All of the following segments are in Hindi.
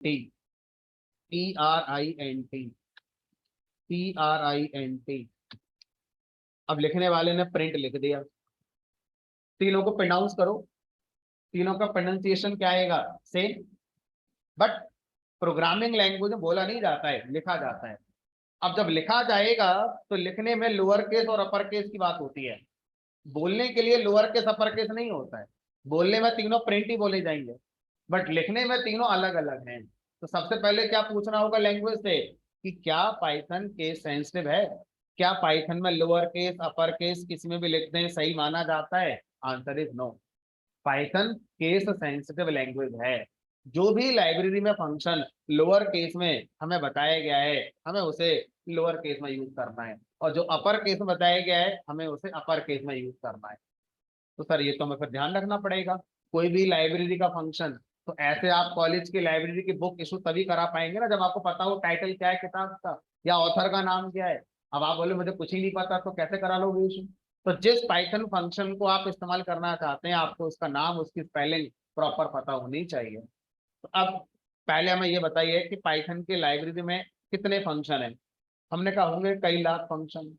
T, PRINT, PRINT। अब लिखने वाले ने प्रिंट लिख दिया। तीनों को प्रोनाउंस करो, तीनों का प्रोनाउंसिएशन क्या आएगा? सेम। बट प्रोग्रामिंग लैंग्वेज में बोला नहीं जाता है, लिखा जाता है। अब जब लिखा जाएगा तो लिखने में लोअर केस और अपर केस की बात होती है, बोलने के लिए लोअर केस अपर केस नहीं होता है। बोलने में तीनों प्रिंट ही बोले जाएंगे, बट लिखने में तीनों अलग अलग हैं। तो सबसे पहले क्या पूछना होगा लैंग्वेज से कि क्या पाइथन केस सेंसिटिव है? क्या पाइथन में लोअर केस अपर केस किसी में भी लिखते हैं सही माना जाता है? Answer is no. Python case sensitive language है। जो भी लाइब्रेरी में फंक्शन लोअर केस में हमें बताया गया है, हमें उसे लोअर केस में यूज करना है, और जो अपर केस में बताया गया है हमें उसे अपर केस में यूज करना है। तो सर ये तो हमें फिर ध्यान रखना पड़ेगा। कोई भी लाइब्रेरी का फंक्शन, तो ऐसे आप कॉलेज की लाइब्रेरी की बुक इशू तभी करा पाएंगे ना जब आपको पता हो टाइटल क्या है किताब का, या ऑथर का नाम क्या है। अब आप बोले मुझे कुछ ही नहीं पता, तो कैसे करा लोगे इशू? तो जिस पाइथन फंक्शन को आप इस्तेमाल करना चाहते हैं, आपको उसका नाम, उसकी स्पेलिंग प्रॉपर पता होनी चाहिए। तो अब पहले हमें ये बताइए कि पाइथन की लाइब्रेरी में कितने फंक्शन है? हमने कहा होंगे कई लाख फंक्शन,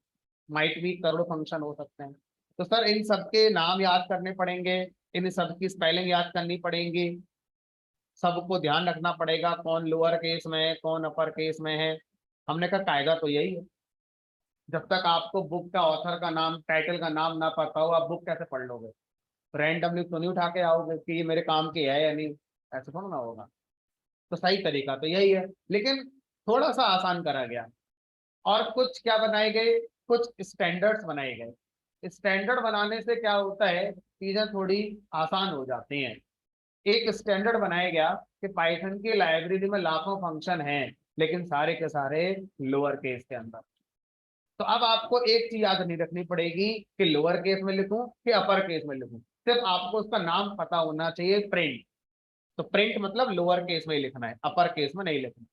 माइट भी करोड़ फंक्शन हो सकते हैं। तो सर इन सबके नाम याद करने पड़ेंगे, इन सब की स्पेलिंग याद करनी पड़ेंगी, सबको ध्यान रखना पड़ेगा कौन लोअर केस में है कौन अपर केस में है। हमने कहा कायदा तो यही है। जब तक आपको बुक का ऑथर का नाम, टाइटल का नाम ना पता हो, आप बुक कैसे पढ़ लोगे? रैंडमली तो नहीं उठा के आओगे कि ये मेरे काम की है या नहीं, ऐसा थोड़ा ना होगा। तो सही तरीका तो यही है, लेकिन थोड़ा सा आसान करा गया। और कुछ क्या बनाए गए, कुछ स्टैंडर्ड्स बनाए गए। स्टैंडर्ड बनाने से क्या होता है, चीजें थोड़ी आसान हो जाती हैं। एक स्टैंडर्ड बनाया गया कि पाइथन की लाइब्रेरी में लाखों फंक्शन हैं, लेकिन सारे के सारे लोअर केस के अंदर। तो अब आपको एक चीज याद नहीं रखनी पड़ेगी कि लोअर केस में लिखूं कि अपर केस में लिखूं, सिर्फ आपको उसका नाम पता होना चाहिए, प्रिंट। तो प्रिंट मतलब लोअर केस में ही लिखना है, अपर केस में नहीं लिखना।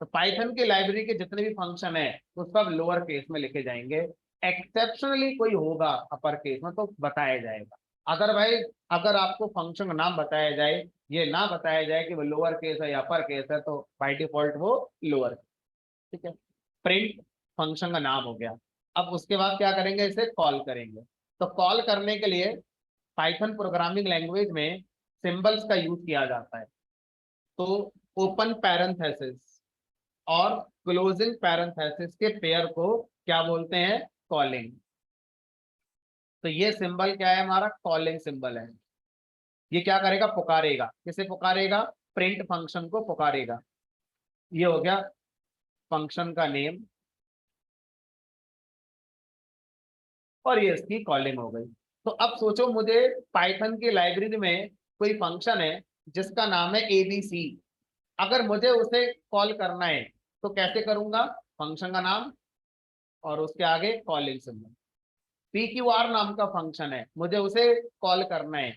तो पाइथन की लाइब्रेरी के जितने भी फंक्शन है वो सब लोअर केस में लिखे जाएंगे। एक्सेप्शनली कोई होगा अपर केस में तो बताया जाएगा। अदरवाइज अगर आपको फंक्शन का नाम बताया जाए, ये ना बताया जाए कि वो लोअर केस है या अपर केस है, तो बाय डिफॉल्ट वो लोअर। ठीक है, प्रिंट फंक्शन का नाम हो गया। अब उसके बाद क्या करेंगे, इसे कॉल करेंगे। तो कॉल करने के लिए पाइथन प्रोग्रामिंग लैंग्वेज में सिंबल्स का यूज किया जाता है। तो ओपन पैरेंथेसिस और क्लोजिंग पैरेंथेसिस के पेयर को क्या बोलते हैं? कॉलिंग। तो ये सिंबल क्या है? हमारा कॉलिंग सिंबल है। ये क्या करेगा? पुकारेगा। किसे पुकारेगा? प्रिंट फंक्शन को पुकारेगा। ये हो गया फंक्शन का नेम, और ये इसकी कॉलिंग हो गई। तो अब सोचो मुझे पाइथन की लाइब्रेरी में कोई फंक्शन है जिसका नाम है ABC। अगर मुझे उसे कॉल करना है तो कैसे करूंगा? फंक्शन का नाम और उसके आगे कॉलिंग सिंबल। PQR नाम का फंक्शन है, मुझे उसे कॉल करना है,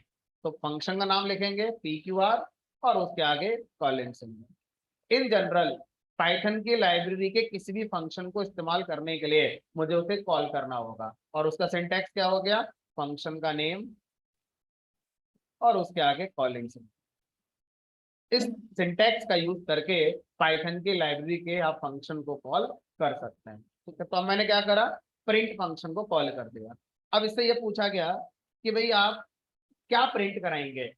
तो फंक्शन का नाम लिखेंगे PQR और उसके आगे calling symbol. In general Python की लाइब्रेरी के किसी भी फंक्शन को इस्तेमाल करने के लिए मुझे उसे कॉल करना होगा, और उसका सिंटैक्स क्या हो गया? फंक्शन का नेम और उसके आगे कॉलिंग सिंबल। इस सिंटैक्स का यूज करके पाइथन की लाइब्रेरी के आप फंक्शन को कॉल कर सकते हैं। ठीक है, तो अब मैंने क्या करा? प्रिंट फंक्शन को कॉल कर दिया। अब इससे ये पूछा गया कि भाई आप क्या प्रिंट कराएंगे,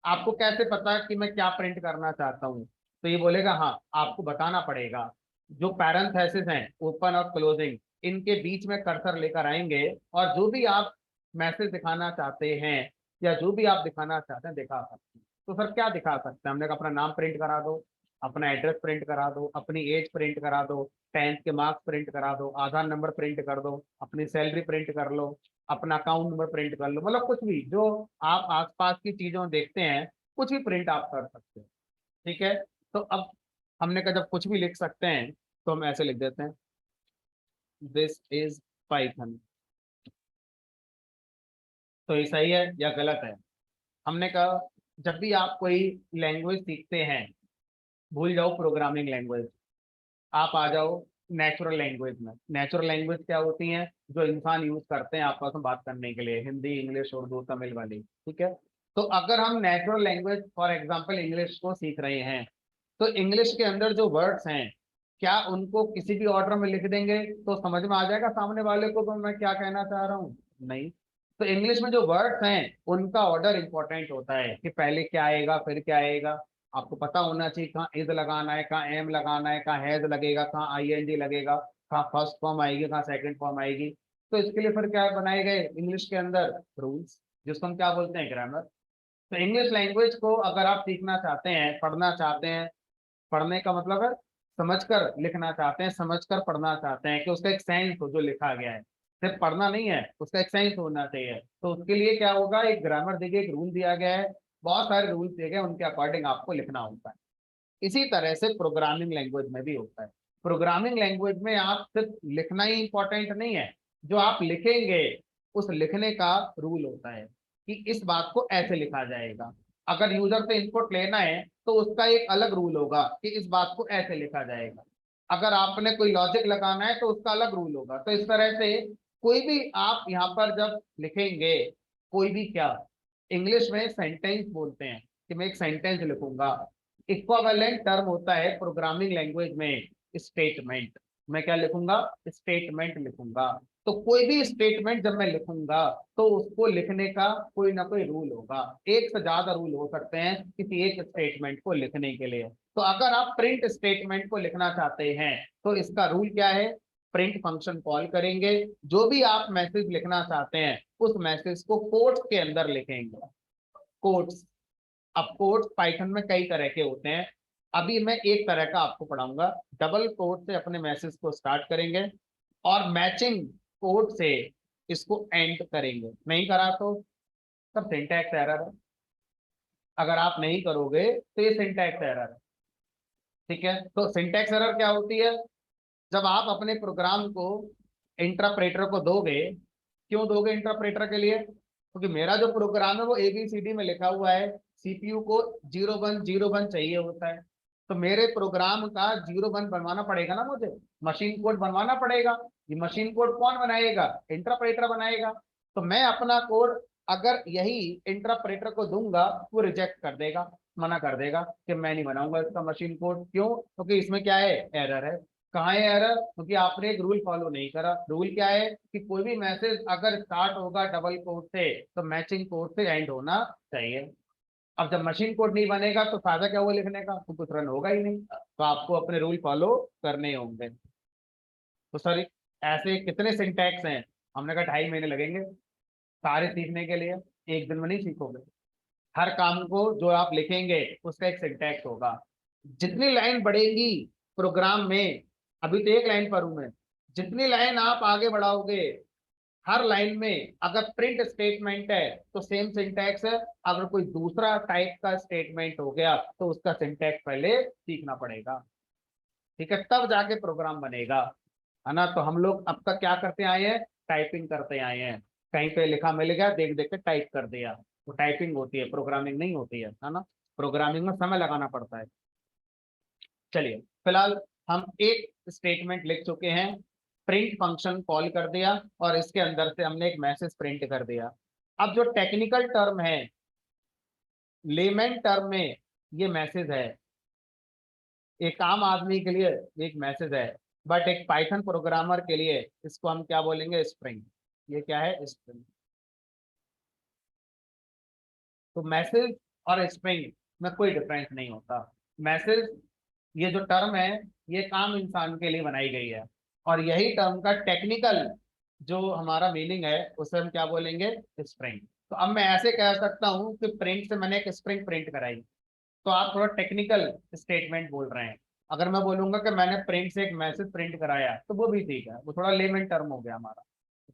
आपको कैसे पता कि मैं क्या प्रिंट करना चाहता हूँ? तो ये बोलेगा हाँ आपको बताना पड़ेगा। जो पैरेंथेसिस हैं ओपन और क्लोजिंग, इनके बीच में कर्सर लेकर आएंगे, और जो भी आप मैसेज दिखाना चाहते हैं या जो भी आप दिखाना चाहते हैं दिखा सकते हैं। तो सर क्या दिखा सकते हैं? हमने कहा अपना नाम प्रिंट करा दो, अपना एड्रेस प्रिंट करा दो, अपनी एज प्रिंट करा दो, 10th के मार्क्स प्रिंट करा दो, आधार नंबर प्रिंट कर दो, अपनी सैलरी प्रिंट कर लो, अपना अकाउंट नंबर प्रिंट कर लो। मतलब कुछ भी जो आप आसपास की चीजों देखते हैं, कुछ भी प्रिंट आप कर सकते हैं। ठीक है, तो अब हमने कहा जब कुछ भी लिख सकते हैं तो हम ऐसे लिख देते हैं, दिस इज पाइथन। तो ये सही है या गलत है? हमने कहा जब भी आप कोई लैंग्वेज सीखते हैं, भूल जाओ प्रोग्रामिंग लैंग्वेज, आप आ जाओ नेचुरल लैंग्वेज में। नेचुरल लैंग्वेज क्या होती हैं? जो इंसान यूज करते हैं आपस में बात करने के लिए, हिंदी, इंग्लिश, उर्दू, तमिल वाली। ठीक है, तो अगर हम natural language for example English को सीख रहे हैं, तो इंग्लिश के अंदर जो वर्ड्स हैं, क्या उनको किसी भी ऑर्डर में लिख देंगे तो समझ में आ जाएगा सामने वाले को तो मैं क्या कहना चाह रहा हूँ? नहीं। तो इंग्लिश में जो वर्ड्स हैं उनका ऑर्डर इंपॉर्टेंट होता है कि पहले क्या आएगा फिर क्या आएगा। आपको पता होना चाहिए कहाँ इज लगाना है, कहाँ एम लगाना है, कहाँ हैज लगेगा, कहाँ आईएनजी लगेगा, कहाँ फर्स्ट फॉर्म आएगी, कहाँ सेकंड फॉर्म आएगी। तो इसके लिए फिर क्या बनाए गए इंग्लिश के अंदर? रूल्स, जिसको हम क्या बोलते हैं? ग्रामर। तो इंग्लिश लैंग्वेज को अगर आप सीखना चाहते हैं, पढ़ना चाहते हैं, पढ़ने का मतलब है समझकर लिखना चाहते हैं, समझकर पढ़ना चाहते हैं कि उसका एक सेंस हो जो लिखा गया है, सिर्फ पढ़ना नहीं है, उसका एक सेंस होना चाहिए। तो उसके लिए क्या होगा, एक ग्रामर देखिए, एक रूल दिया गया है, बहुत सारे रूल्स दिए गए, उनके अकॉर्डिंग आपको लिखना होता है। इसी तरह से प्रोग्रामिंग लैंग्वेज में भी होता है। प्रोग्रामिंग लैंग्वेज में आप सिर्फ लिखना ही इंपॉर्टेंट नहीं है, जो आप लिखेंगे उस लिखने का रूल होता है कि इस बात को ऐसे लिखा जाएगा। अगर यूजर से इनपुट लेना है तो उसका एक अलग रूल होगा कि इस बात को ऐसे लिखा जाएगा। अगर आपने कोई लॉजिक लगाना है तो उसका अलग रूल होगा। तो इस तरह से कोई भी आप यहाँ पर जब लिखेंगे, कोई भी क्या, इंग्लिश में सेंटेंस बोलते हैं कि मैं एक सेंटेंस लिखूंगा। इक्विवेलेंट टर्म होता है प्रोग्रामिंग लैंग्वेज में स्टेटमेंट। मैं क्या लिखूंगा? स्टेटमेंट लिखूंगा। तो कोई भी स्टेटमेंट जब मैं लिखूंगा तो उसको लिखने का कोई ना कोई रूल होगा। एक से ज्यादा रूल हो सकते हैं किसी एक स्टेटमेंट को लिखने के लिए। तो अगर आप प्रिंट स्टेटमेंट को लिखना चाहते हैं तो इसका रूल क्या है? प्रिंट फंक्शन कॉल करेंगे, जो भी आप मैसेज लिखना चाहते हैं उस मैसेज को कोट्स के अंदर लिखेंगे। कोट्स, अब कोट्स पाइथन में कई तरह के होते हैं, अभी मैं एक तरह का आपको पढ़ाऊंगा। डबल कोट से अपने मैसेज को स्टार्ट करेंगे और मैचिंग कोड से इसको एंड करेंगे। नहीं करा तो तब सिंटैक्स एरर है। अगर आप नहीं करोगे तो ये सिंटैक्स एरर है। ठीक है, तो सिंटैक्स एरर क्या होती है? जब आप अपने प्रोग्राम को इंटरप्रेटर को दोगे, क्यों दोगे इंटरप्रेटर के लिए? क्योंकि मेरा जो प्रोग्राम है वो एबीसीडी में लिखा हुआ है, सीपीयू को 0101 चाहिए होता है। तो मेरे प्रोग्राम का 01 बनवाना पड़ेगा ना मुझे, मशीन कोड बनवाना पड़ेगा। ये मशीन कोड कौन बनाएगा? इंटरप्रेटर बनाएगा। तो मैं अपना कोड अगर यही इंटरप्रेटर को दूंगा वो रिजेक्ट कर देगा, मना कर देगा कि मैं नहीं बनाऊंगा इसका मशीन कोड। क्यों? क्योंकि इसमें क्या है? एरर है। कहाँ है एरर? क्योंकि आपने एक रूल फॉलो नहीं करा। रूल क्या है कि कोई भी मैसेज अगर स्टार्ट होगा डबल कोड से तो मैचिंग कोड से एंड होना चाहिए। अब जब मशीन कोड नहीं बनेगा तो फायदा क्या हुआ लिखने का? तो कुछ रन होगा ही नहीं। तो आपको अपने रूल फॉलो करने होंगे। तो सर ऐसे कितने सिंटैक्स हैं? हमने कहा 2.5 महीने लगेंगे सारे सीखने के लिए, एक दिन में नहीं सीखोगे। हर काम को जो आप लिखेंगे उसका एक सिंटैक्स होगा। जितनी लाइन बढ़ेगी प्रोग्राम में, अभी तो एक लाइन पर हूं मैं, जितनी लाइन आप आगे बढ़ाओगे हर लाइन में अगर प्रिंट स्टेटमेंट है तो सेम सिंटैक्स है। अगर कोई दूसरा टाइप का स्टेटमेंट हो गया तो उसका सिंटैक्स पहले सीखना पड़ेगा। ठीक है, तब जाके प्रोग्राम बनेगा, है ना। तो हम लोग अब तक क्या करते आए हैं? टाइपिंग करते आए हैं। कहीं पे लिखा मिल गया, देख देख के टाइप कर दिया, वो टाइपिंग होती है, प्रोग्रामिंग नहीं होती है ना। प्रोग्रामिंग में समय लगाना पड़ता है। चलिए, फिलहाल हम एक स्टेटमेंट लिख चुके हैं, प्रिंट फंक्शन कॉल कर दिया और इसके अंदर से हमने एक मैसेज प्रिंट कर दिया। अब जो टेक्निकल टर्म है, लेमैन टर्म में ये मैसेज है, एक आम आदमी के लिए एक मैसेज है, बट एक पाइथन प्रोग्रामर के लिए इसको हम क्या बोलेंगे? स्ट्रिंग। ये क्या है? स्ट्रिंग। तो मैसेज और स्ट्रिंग में कोई डिफरेंस नहीं होता। मैसेज, ये जो टर्म है, ये एक आम इंसान के लिए बनाई गई है, और यही टर्म का टेक्निकल जो हमारा मीनिंग है उसे हम क्या बोलेंगे? स्ट्रिंग। तो अब मैं ऐसे कह सकता हूं कि प्रिंट से मैंने एक स्ट्रिंग प्रिंट कराई, तो आप थोड़ा टेक्निकल स्टेटमेंट बोल रहे हैं। अगर मैं बोलूंगा कि मैंने प्रिंट से एक मैसेज प्रिंट कराया तो वो भी ठीक है, वो थोड़ा लेमन टर्म हो गया हमारा,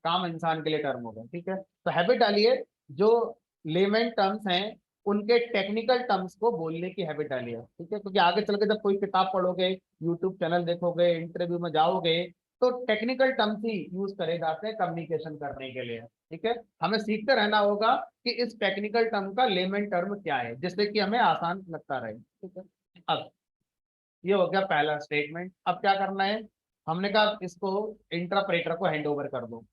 काम इंसान के लिए टर्म हो गया। ठीक है, तो हैबिट डालिए, जो लेमन टर्म्स हैं उनके टेक्निकल टर्म्स को बोलने की हैबिट डालिए। ठीक है, क्योंकि आगे चल के जब कोई किताब पढ़ोगे, यूट्यूब चैनल देखोगे, इंटरव्यू में जाओगे, तो टेक्निकल टर्म्स ही यूज करे जाते हैं कम्युनिकेशन करने के लिए। ठीक है, हमें सीखते रहना होगा कि इस टेक्निकल टर्म का लेमन टर्म क्या है, जिससे कि हमें आसान लगता रहे। ठीक है, अब ये हो गया पहला स्टेटमेंट। अब क्या करना है? हमने कहा इसको इंटरप्रेटर को हैंड ओवर कर दो।